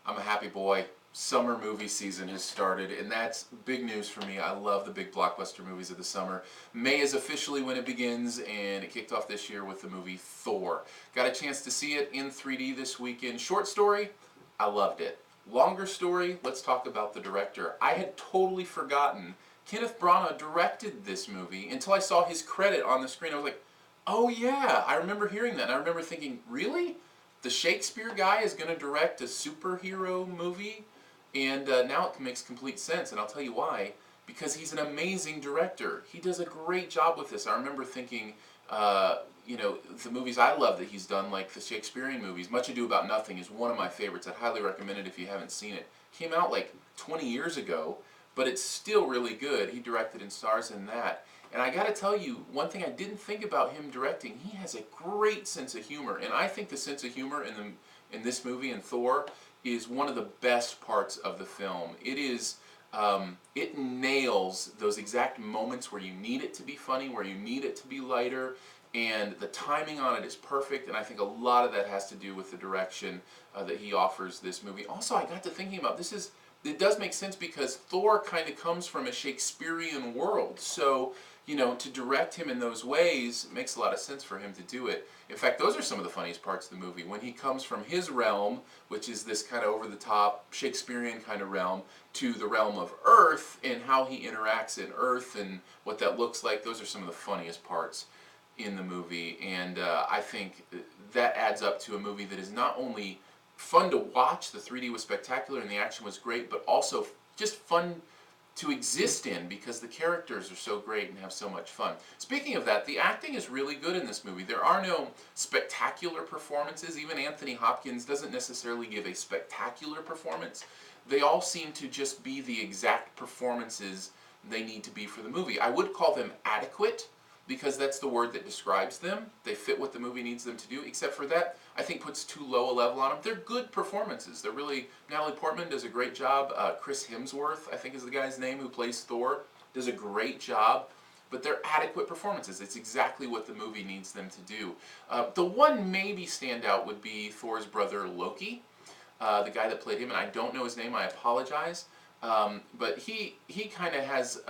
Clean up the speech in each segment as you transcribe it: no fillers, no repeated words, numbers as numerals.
I'm a happy boy. Summer movie season has started, and that's big news for me. I love the big blockbuster movies of the summer. May is officially when it begins, and it kicked off this year with the movie Thor. Got a chance to see it in 3D this weekend. Short story, I loved it. Longer story, let's talk about the director. I had totally forgotten Kenneth Branagh directed this movie until I saw his credit on the screen. I was like, oh yeah, I remember hearing that. And I remember thinking, really? The Shakespeare guy is going to direct a superhero movie? And now it makes complete sense, and I'll tell you why. Because he's an amazing director. He does a great job with this. I remember thinking, the movies I love that he's done, like the Shakespearean movies. Much Ado About Nothing is one of my favorites. I'd highly recommend it if you haven't seen it. Came out like 20 years ago, but it's still really good. He directed and stars in that. And I gotta tell you, one thing I didn't think about him directing, he has a great sense of humor. And I think the sense of humor in this movie, in Thor, is one of the best parts of the film. It nails those exact moments where you need it to be funny, where you need it to be lighter, and the timing on it is perfect, and I think a lot of that has to do with the direction that he offers this movie. Also, I got to thinking about it does make sense because Thor kind of comes from a Shakespearean world, so to direct him in those ways, it makes a lot of sense for him to do it. In fact, those are some of the funniest parts of the movie. When he comes from his realm, which is this kind of over-the-top Shakespearean kind of realm, to the realm of Earth, and how he interacts in Earth and what that looks like, those are some of the funniest parts in the movie. And I think that adds up to a movie that is not only fun to watch, the 3D was spectacular and the action was great, but also just fun to exist in because the characters are so great and have so much fun. Speaking of that, the acting is really good in this movie. There are no spectacular performances. Even Anthony Hopkins doesn't necessarily give a spectacular performance. They all seem to just be the exact performances they need to be for the movie. I would call them adequate, because that's the word that describes them. They fit what the movie needs them to do, except for that, I think puts too low a level on them. They're good performances. They're really, Natalie Portman does a great job. Chris Hemsworth, I think is the guy's name who plays Thor, does a great job. But they're adequate performances. It's exactly what the movie needs them to do. The one maybe standout would be Thor's brother Loki, the guy that played him, and I don't know his name, I apologize. But he kind of has...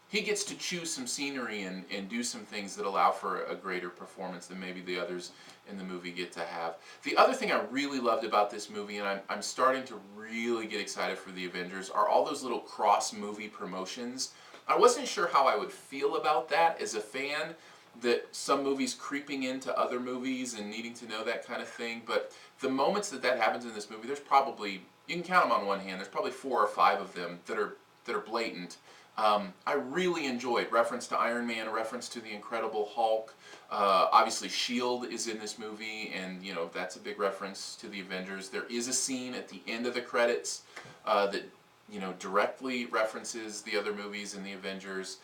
he gets to choose some scenery and do some things that allow for a greater performance than maybe the others in the movie get to have. The other thing I really loved about this movie, and I'm starting to really get excited for the Avengers, are all those little cross-movie promotions. I wasn't sure how I would feel about that as a fan, that some movies creeping into other movies and needing to know that kind of thing, but the moments that happens in this movie, there's probably, you can count them on one hand, there's probably 4 or 5 of them that are blatant. I really enjoyed reference to Iron Man, reference to the Incredible Hulk. Obviously, S.H.I.E.L.D. is in this movie, and that's a big reference to the Avengers. There is a scene at the end of the credits that directly references the other movies in the Avengers.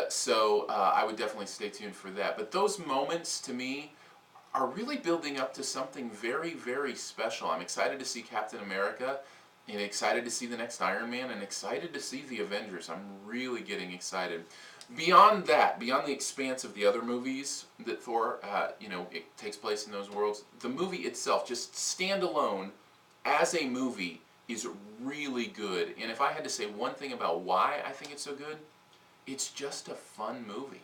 So I would definitely stay tuned for that. But those moments, to me, are really building up to something very, very special. I'm excited to see Captain America, and excited to see the next Iron Man, and excited to see the Avengers. I'm really getting excited. Beyond that, beyond the expanse of the other movies that Thor, it takes place in those worlds, the movie itself, just standalone as a movie, is really good. And if I had to say one thing about why I think it's so good, it's just a fun movie.